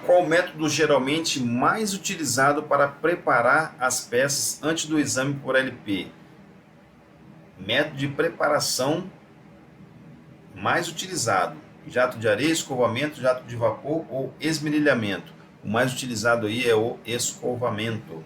Qual o método geralmente mais utilizado para preparar as peças antes do exame por LP? Método de preparação mais utilizado: jato de areia, escovamento, jato de vapor ou esmerilhamento. O mais utilizado aí é o escovamento.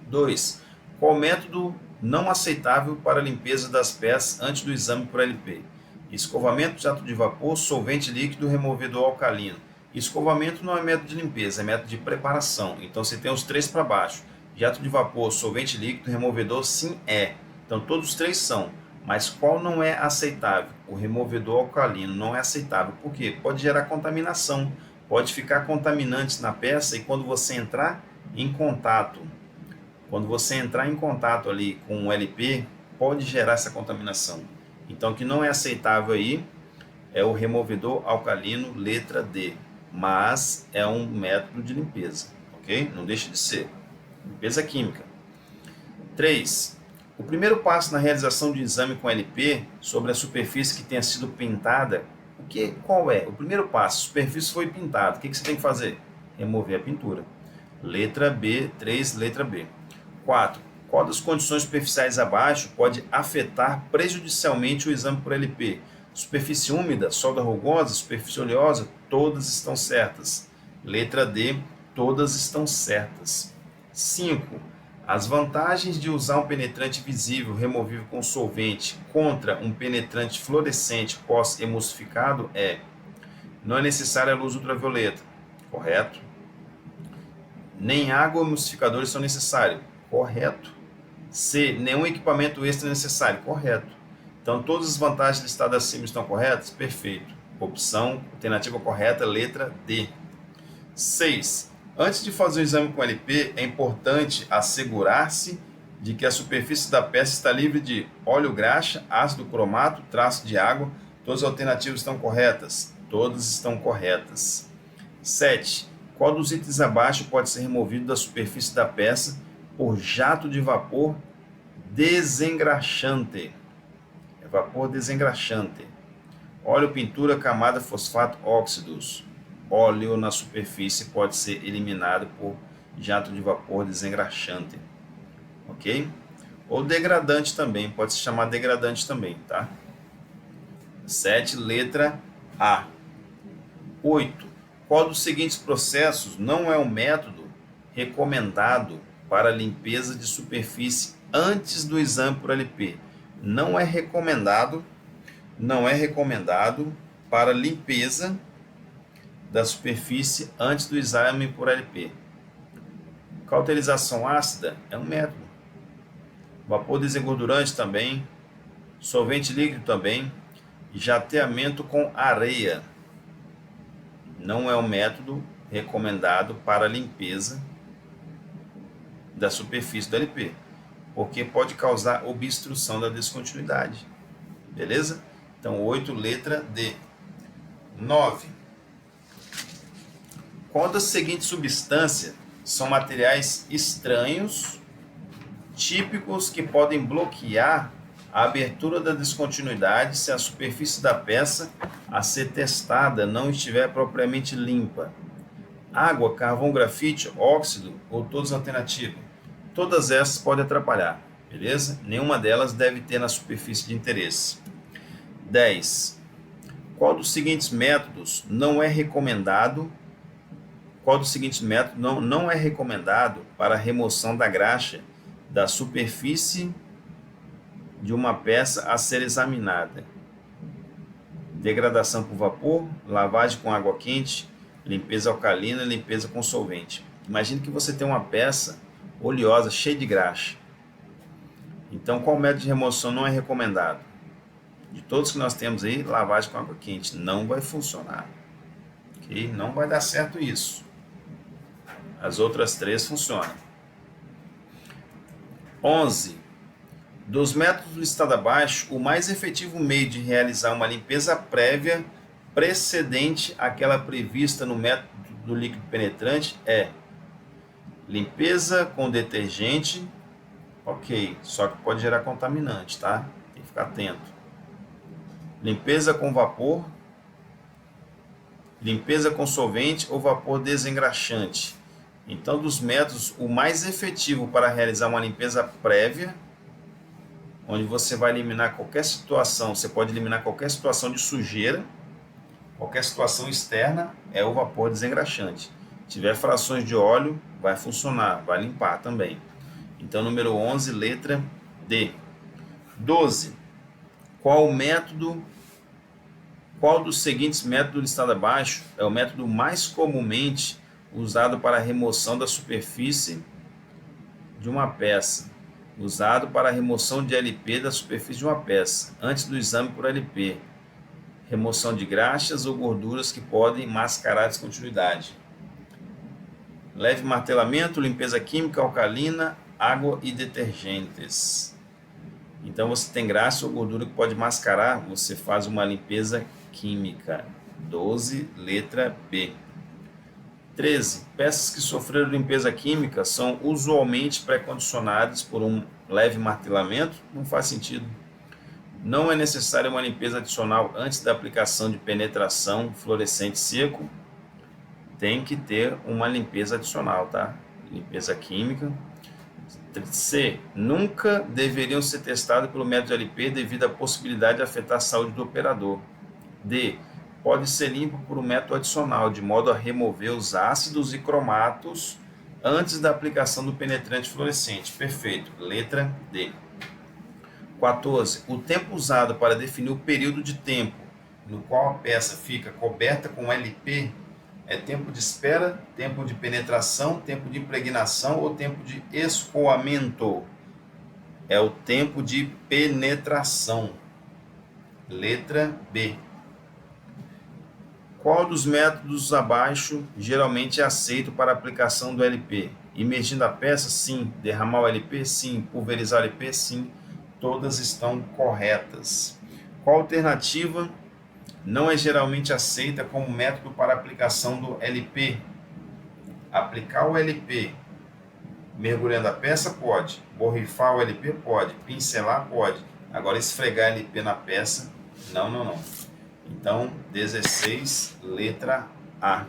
2. Qual método não aceitável para a limpeza das peças antes do exame por LP? Escovamento, jato de vapor, solvente líquido, removedor alcalino. Escovamento não é método de limpeza, é método de preparação. Então você tem os três para baixo: jato de vapor, solvente líquido, removedor, sim é. Então todos os três são. Mas qual não é aceitável? O removedor alcalino não é aceitável. Por quê? Pode gerar contaminação, pode ficar contaminantes na peça e quando você entrar em contato ali com o LP, pode gerar essa contaminação. Então, o que não é aceitável aí é o removedor alcalino, letra D. Mas é um método de limpeza, ok? Não deixa de ser. Limpeza química. 3. O primeiro passo na realização de exame com LP sobre a superfície que tenha sido pintada, qual é? O primeiro passo: a superfície foi pintada. O que você tem que fazer? Remover a pintura. Letra B, 3, letra B. 4. Qual das condições superficiais abaixo pode afetar prejudicialmente o exame por LP? Superfície úmida, solda rugosa, superfície oleosa, todas estão certas. Letra D, todas estão certas. 5. As vantagens de usar um penetrante visível removível com solvente contra um penetrante fluorescente pós-emulsificado é: não é necessária a luz ultravioleta, correto? Nem água ou emulsificadores são necessários, correto? C. Nenhum equipamento extra é necessário, correto? Então todas as vantagens listadas acima estão corretas? Perfeito. Opção, alternativa correta, letra D. 6. Antes de fazer o exame com LP, é importante assegurar-se de que a superfície da peça está livre de óleo graxa, ácido cromato, traço de água. Todas as alternativas estão corretas? Todas estão corretas. 7. Qual dos itens abaixo pode ser removido da superfície da peça por jato de vapor desengraxante? É vapor desengraxante. Óleo, pintura, camada, fosfato, óxidos. Óleo na superfície pode ser eliminado por jato de vapor desengraxante, ok? Ou degradante também, pode se chamar degradante também, tá? 7, letra A. 8. Qual dos seguintes processos não é um método recomendado para limpeza de superfície antes do exame por LP? Não é recomendado para limpeza da superfície antes do exame por LP. Cauterização ácida é um método. Vapor desengordurante também. Solvente líquido também. Jateamento com areia não é um método recomendado para limpeza da superfície do LP, porque pode causar obstrução da descontinuidade. Beleza? Então 8, letra D. 9. Qual das seguintes substâncias são materiais estranhos, típicos, que podem bloquear a abertura da descontinuidade se a superfície da peça a ser testada não estiver propriamente limpa? Água, carvão, grafite, óxido ou todas as alternativas? Todas essas podem atrapalhar, beleza? Nenhuma delas deve ter na superfície de interesse. 10. Qual dos seguintes métodos não é recomendado para a remoção da graxa da superfície de uma peça a ser examinada? Degradação por vapor, lavagem com água quente, limpeza alcalina, limpeza com solvente. Imagine que você tem uma peça oleosa, cheia de graxa. Então, qual método de remoção não é recomendado? De todos que nós temos aí, lavagem com água quente não vai funcionar. Okay? Não vai dar certo isso. As outras três funcionam. 11. Dos métodos listados abaixo, o mais efetivo meio de realizar uma limpeza prévia precedente àquela prevista no método do líquido penetrante é limpeza com detergente, ok, só que pode gerar contaminante, tá? Tem que ficar atento. Limpeza com vapor, limpeza com solvente ou vapor desengraxante. Então, dos métodos, o mais efetivo para realizar uma limpeza prévia, onde você vai eliminar qualquer situação, você pode eliminar qualquer situação de sujeira, qualquer situação externa, é o vapor desengraxante. Se tiver frações de óleo, vai funcionar, vai limpar também. Então, número 11, letra D. 12. Qual dos seguintes métodos listados abaixo é o método mais comumente usado para a remoção da superfície de uma peça? Usado para a remoção de LP da superfície de uma peça, antes do exame por LP. Remoção de graxas ou gorduras que podem mascarar a descontinuidade. Leve martelamento, limpeza química, alcalina, água e detergentes. Então você tem graxa ou gordura que pode mascarar, você faz uma limpeza química. 12, letra B. 13. Peças que sofreram limpeza química são usualmente pré-condicionadas por um leve martelamento? Não faz sentido. Não é necessária uma limpeza adicional antes da aplicação de penetração fluorescente seco. Tem que ter uma limpeza adicional, tá? Limpeza química. C. Nunca deveriam ser testados pelo método LP devido à possibilidade de afetar a saúde do operador. D. Pode ser limpo por um método adicional, de modo a remover os ácidos e cromatos antes da aplicação do penetrante fluorescente. Perfeito. Letra D. 14. O tempo usado para definir o período de tempo no qual a peça fica coberta com LP é tempo de espera, tempo de penetração, tempo de impregnação ou tempo de escoamento? É o tempo de penetração. Letra B. Qual dos métodos abaixo geralmente é aceito para a aplicação do LP? Imergindo a peça? Sim. Derramar o LP? Sim. Pulverizar o LP? Sim. Todas estão corretas. Qual alternativa não é geralmente aceita como método para a aplicação do LP? Aplicar o LP mergulhando a peça? Pode. Borrifar o LP? Pode. Pincelar? Pode. Agora, esfregar LP na peça? Não, não, não. Então, 16, letra A.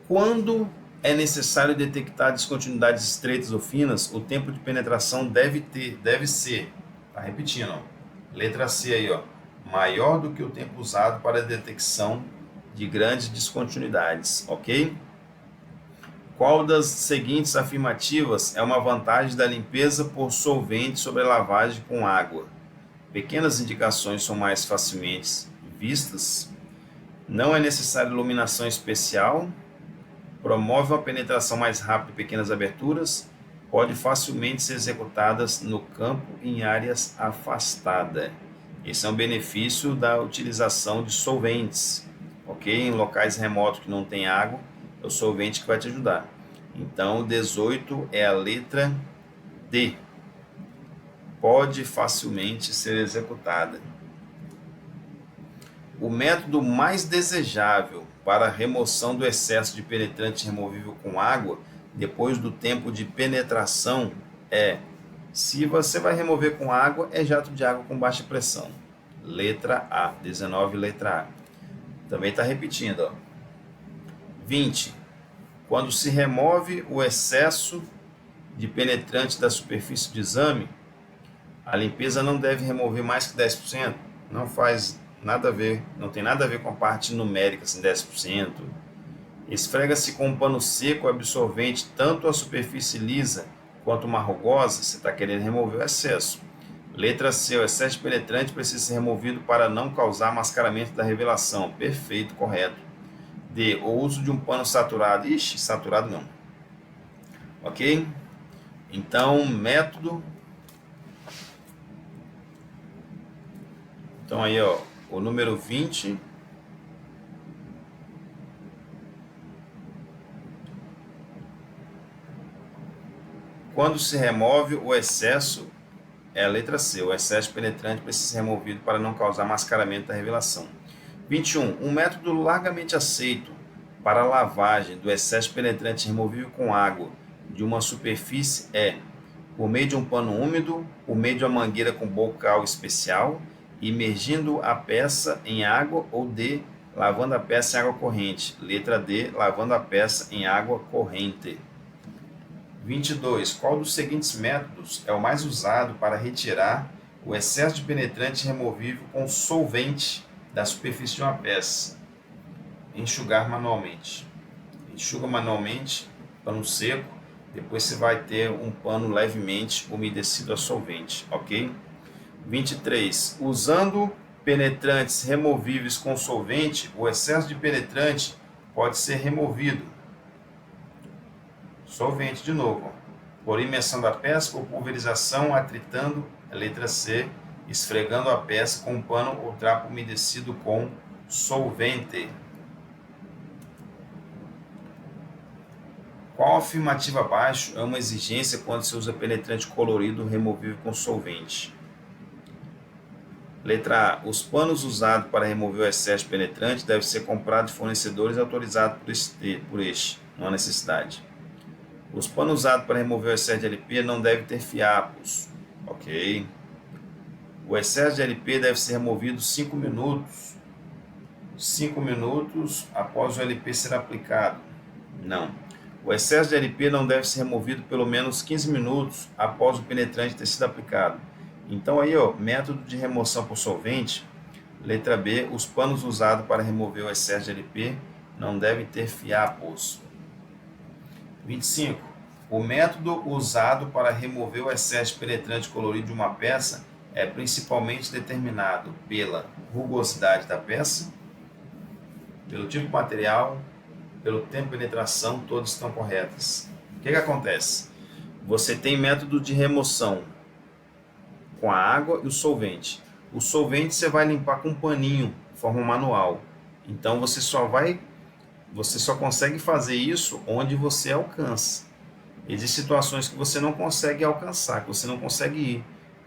Quando é necessário detectar descontinuidades estreitas ou finas, o tempo de penetração deve ser, tá repetindo, ó, letra C aí, ó, maior do que o tempo usado para a detecção de grandes descontinuidades, ok? Qual das seguintes afirmativas é uma vantagem da limpeza por solvente sobre a lavagem com água? Pequenas indicações são mais facilmente vistas. Não é necessária iluminação especial. Promove uma penetração mais rápida em pequenas aberturas. Pode facilmente ser executadas no campo em áreas afastadas. Esse é um benefício da utilização de solventes, ok? Em locais remotos que não tem água, é o solvente que vai te ajudar. Então, 18 é a letra D. Pode facilmente ser executada. O método mais desejável para a remoção do excesso de penetrante removível com água depois do tempo de penetração é: se você vai remover com água, é jato de água com baixa pressão. Letra A. 19, letra A. Também está repetindo, ó. 20. Quando se remove o excesso de penetrante da superfície de exame, a limpeza não deve remover mais que 10%. Não faz nada a ver, não tem nada a ver com a parte numérica, assim, 10%. Esfrega-se com um pano seco absorvente tanto a superfície lisa quanto uma rugosa, você está querendo remover o excesso. Letra C, o excesso de penetrante precisa ser removido para não causar mascaramento da revelação. Perfeito, correto. D, o uso de um pano saturado. Ixi, saturado não. Ok? Então, método. Então aí, ó, o número 20. Quando se remove o excesso, é a letra C, o excesso penetrante precisa ser removido para não causar mascaramento da revelação. 21. Um método largamente aceito para a lavagem do excesso penetrante removível com água de uma superfície é por meio de um pano úmido, por meio de uma mangueira com bocal especial, imergindo a peça em água, ou D, lavando a peça em água corrente. Letra D, lavando a peça em água corrente. 22. Qual dos seguintes métodos é o mais usado para retirar o excesso de penetrante removível com solvente da superfície de uma peça? Enxugar manualmente. Enxuga manualmente, pano seco, depois você vai ter um pano levemente umedecido a solvente, ok? 23. Usando penetrantes removíveis com solvente, o excesso de penetrante pode ser removido. Solvente de novo. Por imersão da peça, por pulverização, atritando, letra C, esfregando a peça com um pano ou trapo umedecido com solvente. Qual afirmativa abaixo é uma exigência quando se usa penetrante colorido removível com solvente? Letra A. Os panos usados para remover o excesso de penetrante devem ser comprados de fornecedores autorizados por este. Não há necessidade. Os panos usados para remover o excesso de LP não devem ter fiapos. Ok. O excesso de LP deve ser removido 5 minutos. 5 minutos após o LP ser aplicado. Não. O excesso de LP não deve ser removido pelo menos 15 minutos após o penetrante ter sido aplicado. Então aí, método de remoção por solvente. Letra B. Os panos usados para remover o excesso de LP não devem ter fiapos. 25. O método usado para remover o excesso de penetrante colorido de uma peça é principalmente determinado pela rugosidade da peça, pelo tipo de material, pelo tempo de penetração, todas estão corretas. O que acontece? Você tem método de remoção com a água e o solvente. O solvente você vai limpar com um paninho, de forma manual. Então você só consegue fazer isso onde você alcança. Existem situações que você não consegue alcançar, que você não consegue ir.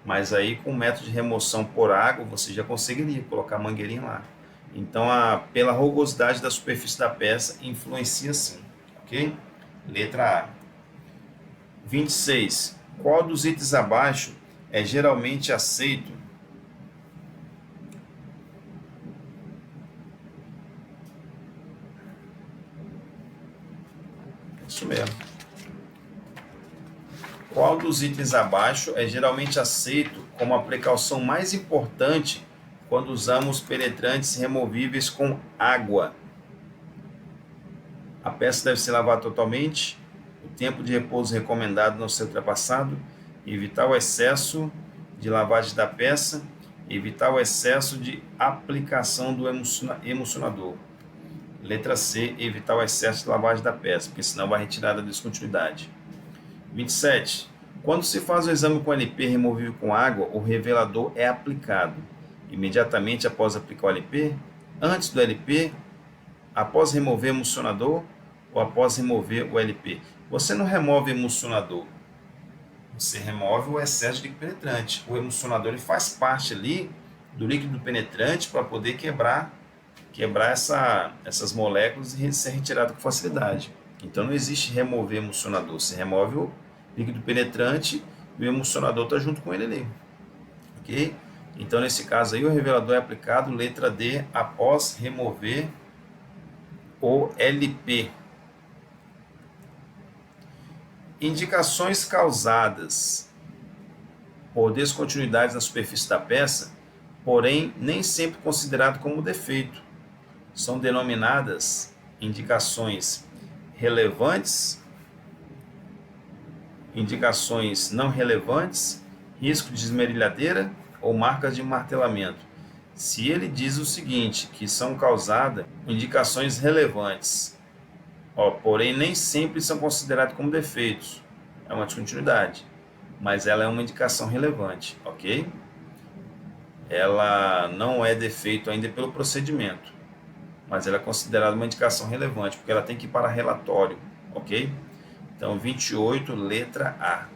Mas aí com o método de remoção por água, você já conseguiria colocar a mangueirinha lá. Então, pela rugosidade da superfície da peça, influencia sim. Ok? Letra A. 26. Qual dos itens abaixo é geralmente aceito Isso mesmo. Qual dos itens abaixo é geralmente aceito como a precaução mais importante quando usamos penetrantes removíveis com água? A peça deve ser lavada totalmente, o tempo de repouso recomendado não ser ultrapassado, evitar o excesso de lavagem da peça, evitar o excesso de aplicação do emulsionador. Letra C, evitar o excesso de lavagem da peça, porque senão vai retirar da descontinuidade. 27. Quando se faz o exame com LP removível com água, o revelador é aplicado imediatamente após aplicar o LP, antes do LP, após remover o emulsionador ou após remover o LP. Você não remove o emulsionador, você remove o excesso de líquido penetrante. O emulsionador ele faz parte ali do líquido penetrante para poder quebrar essas moléculas e ser retirado com facilidade. Então não existe remover emulsionador, você remove o líquido penetrante e o emulsionador está junto com ele ali. Ok? Então nesse caso aí o revelador é aplicado, letra D, após remover o LP. Indicações causadas por descontinuidades na superfície da peça, porém nem sempre considerado como defeito. São denominadas indicações relevantes, indicações não relevantes, risco de esmerilhadeira ou marcas de martelamento. Se ele diz o seguinte, que são causadas indicações relevantes, porém nem sempre são consideradas como defeitos, é uma descontinuidade, mas ela é uma indicação relevante, ok? Ela não é defeito ainda pelo procedimento, mas ela é considerada uma indicação relevante, porque ela tem que ir para relatório, ok? Então, 28, letra A.